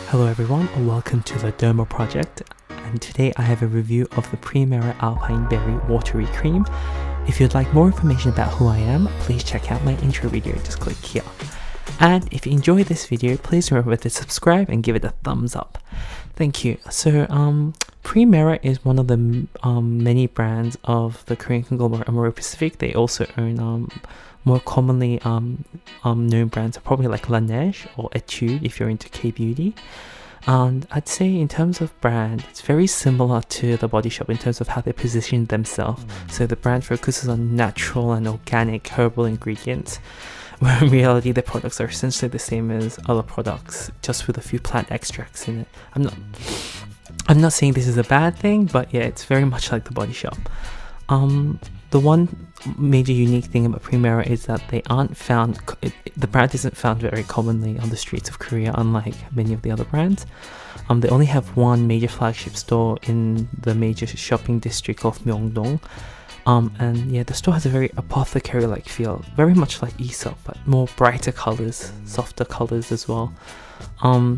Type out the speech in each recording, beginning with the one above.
Hello everyone and welcome to the Derma Project, and today I have a review of the Primera Alpine Berry Watery Cream. If you'd like more information about who I am, please check out my intro video, just click here. And if you enjoyed this video, please remember to subscribe and give it a thumbs up. Thank you. So Primera is one of the many brands of the Korean conglomerate Amore Pacific. They also own more commonly known brands are probably like Laneige or Etude if you're into K-beauty. And I'd say in terms of brand, it's very similar to The Body Shop in terms of how they position themselves. So the brand focuses on natural and organic herbal ingredients, where in reality their products are essentially the same as other products, just with a few plant extracts in it. I'm not saying this is a bad thing, but yeah, it's very much like The Body Shop. The one major unique thing about Primera is that they aren't found, the brand isn't found very commonly on the streets of Korea, unlike many of the other brands. They only have one major flagship store in the major shopping district of Myeongdong. And yeah, the store has a very apothecary-like feel, very much like Aesop, but more brighter colors, softer colors as well.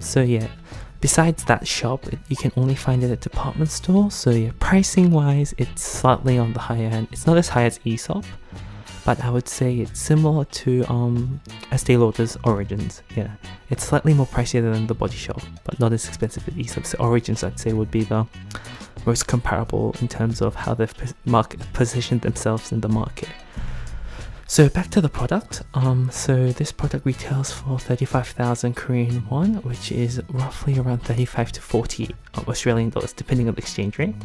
So yeah, besides that shop, you can only find it at department stores. So yeah, pricing wise, it's slightly on the higher end. It's not as high as Aesop, but I would say it's similar to Estee Lauder's Origins. Yeah, it's slightly more pricier than The Body Shop, but not as expensive as Aesop. So Origins, I'd say, would be the most comparable in terms of how they've positioned themselves in the market. So back to the product. So this product retails for 35,000 Korean won, which is roughly around 35 to 40 Australian dollars, depending on the exchange rate.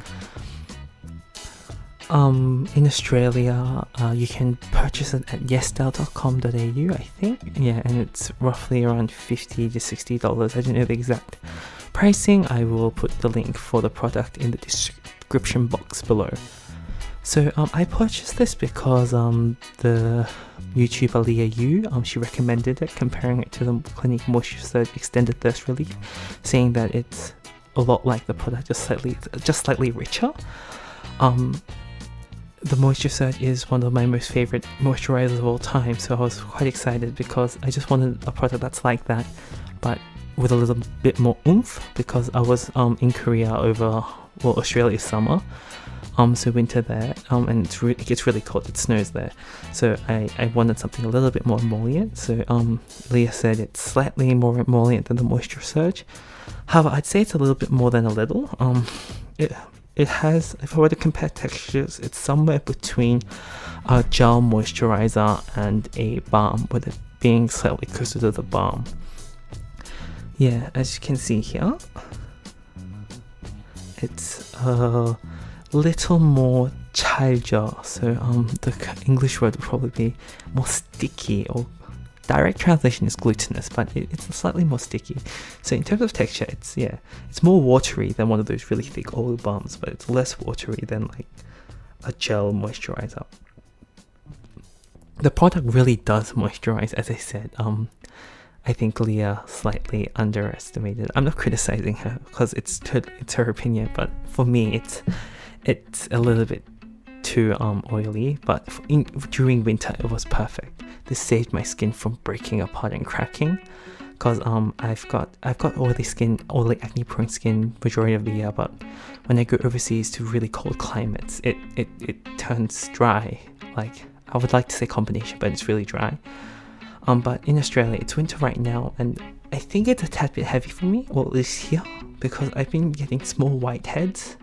In Australia, you can purchase it at yesstyle.com.au, I think. Yeah, and it's roughly around $50 to $60. I don't know the exact pricing. I will put the link for the product in the description box below. So I purchased this because the YouTuber Leah Yu, she recommended it, comparing it to the Clinique Moisture Surge Extended Thirst Relief, saying that it's a lot like the product, just slightly richer. The Moisture Surge is one of my most favorite moisturizers of all time, so I was quite excited because I just wanted a product that's like that, but with a little bit more oomph, because I was in Korea over Australia's summer. So winter there, and it gets really cold, it snows there, so I wanted something a little bit more emollient. So Leah said it's slightly more emollient than the Moisture Surge. However, I'd say it's a little bit more than a little. It has, if I were to compare textures, it's somewhere between a gel moisturizer and a balm, with it being slightly closer to the balm. Yeah, as you can see here, it's little more 찰져, so the English word would probably be more sticky, or direct translation is glutinous, but it's slightly more sticky. So in terms of texture, it's more watery than one of those really thick oil balms, but it's less watery than like a gel moisturizer. The product really does moisturize, as I said. I think Leah slightly underestimated. I'm not criticizing her because it's her opinion, but for me it's a little bit too oily, but during winter it was perfect. This saved my skin from breaking apart and cracking, because I've got oily acne prone skin majority of the year, but when I go overseas to really cold climates, it turns dry. Like, I would like to say combination, but it's really dry. But in Australia it's winter right now, and I think it's a tad bit heavy for me, or at least here, because I've been getting small whiteheads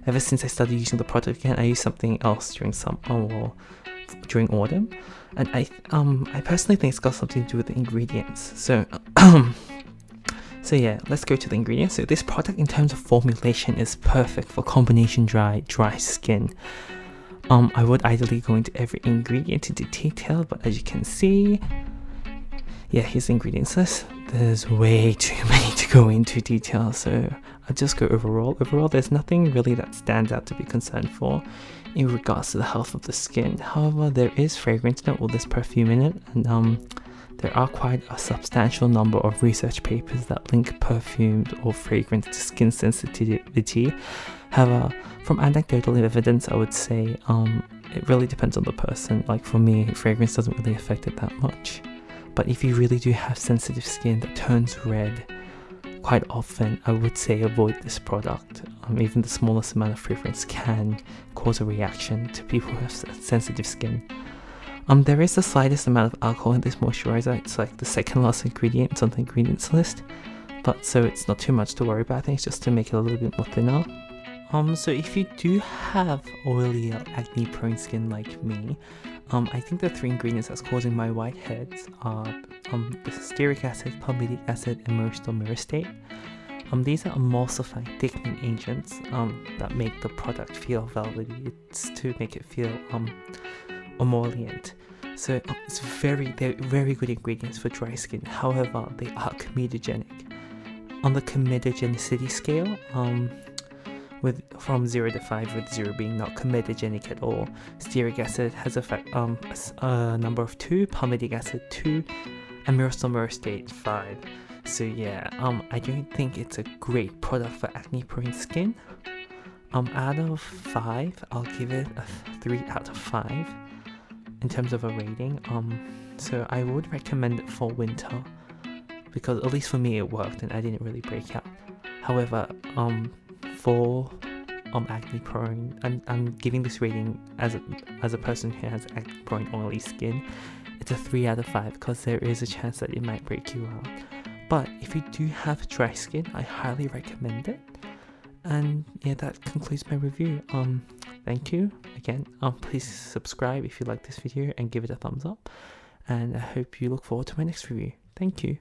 ever since I started using the product again. I used something else during summer or during autumn, and I personally think it's got something to do with the ingredients. So so yeah, let's go to the ingredients. So this product, in terms of formulation, is perfect for combination dry skin. I would ideally go into every ingredient into detail, but as you can see, yeah, here's the ingredients list. There's way too many to go into detail, so I'll just go overall. Overall, there's nothing really that stands out to be concerned for in regards to the health of the skin. However, there is fragrance in it, or there's perfume in it, and there are quite a substantial number of research papers that link perfumes or fragrance to skin sensitivity. However, from anecdotal evidence, I would say it really depends on the person. Like for me, fragrance doesn't really affect it that much. But if you really do have sensitive skin that turns red quite often I would say avoid this product. Even the smallest amount of fragrance can cause a reaction to people who have sensitive skin. There is the slightest amount of alcohol in this moisturizer. It's like the second last ingredient on the ingredients list, but so it's not too much to worry about. I think it's just to make it a little bit more thinner. So if you do have oily or acne prone skin like me, I think the 3 ingredients that's causing my whiteheads are the stearic acid, palmitic acid, and myristoyl myristate. These are emulsifying thickening agents that make the product feel velvety. It's to make it feel emollient. So they're very good ingredients for dry skin. However, they are comedogenic. On the comedogenicity scale, from 0 to 5, with 0 being not comedogenic at all, stearic acid has a number of 2, palmitic acid 2, and myristoyl myristate 5. So yeah, I don't think it's a great product for acne prone skin. Out of 5, I'll give it a 3 out of 5 in terms of a rating. So I would recommend it for winter, because at least for me it worked and I didn't really break out. However, for acne prone, I'm giving this rating as a person who has acne prone oily skin. It's a 3 out of 5 because there is a chance that it might break you out. But if you do have dry skin, I highly recommend it. And yeah, that concludes my review. Thank you again. Please subscribe if you like this video and give it a thumbs up. And I hope you look forward to my next review. Thank you.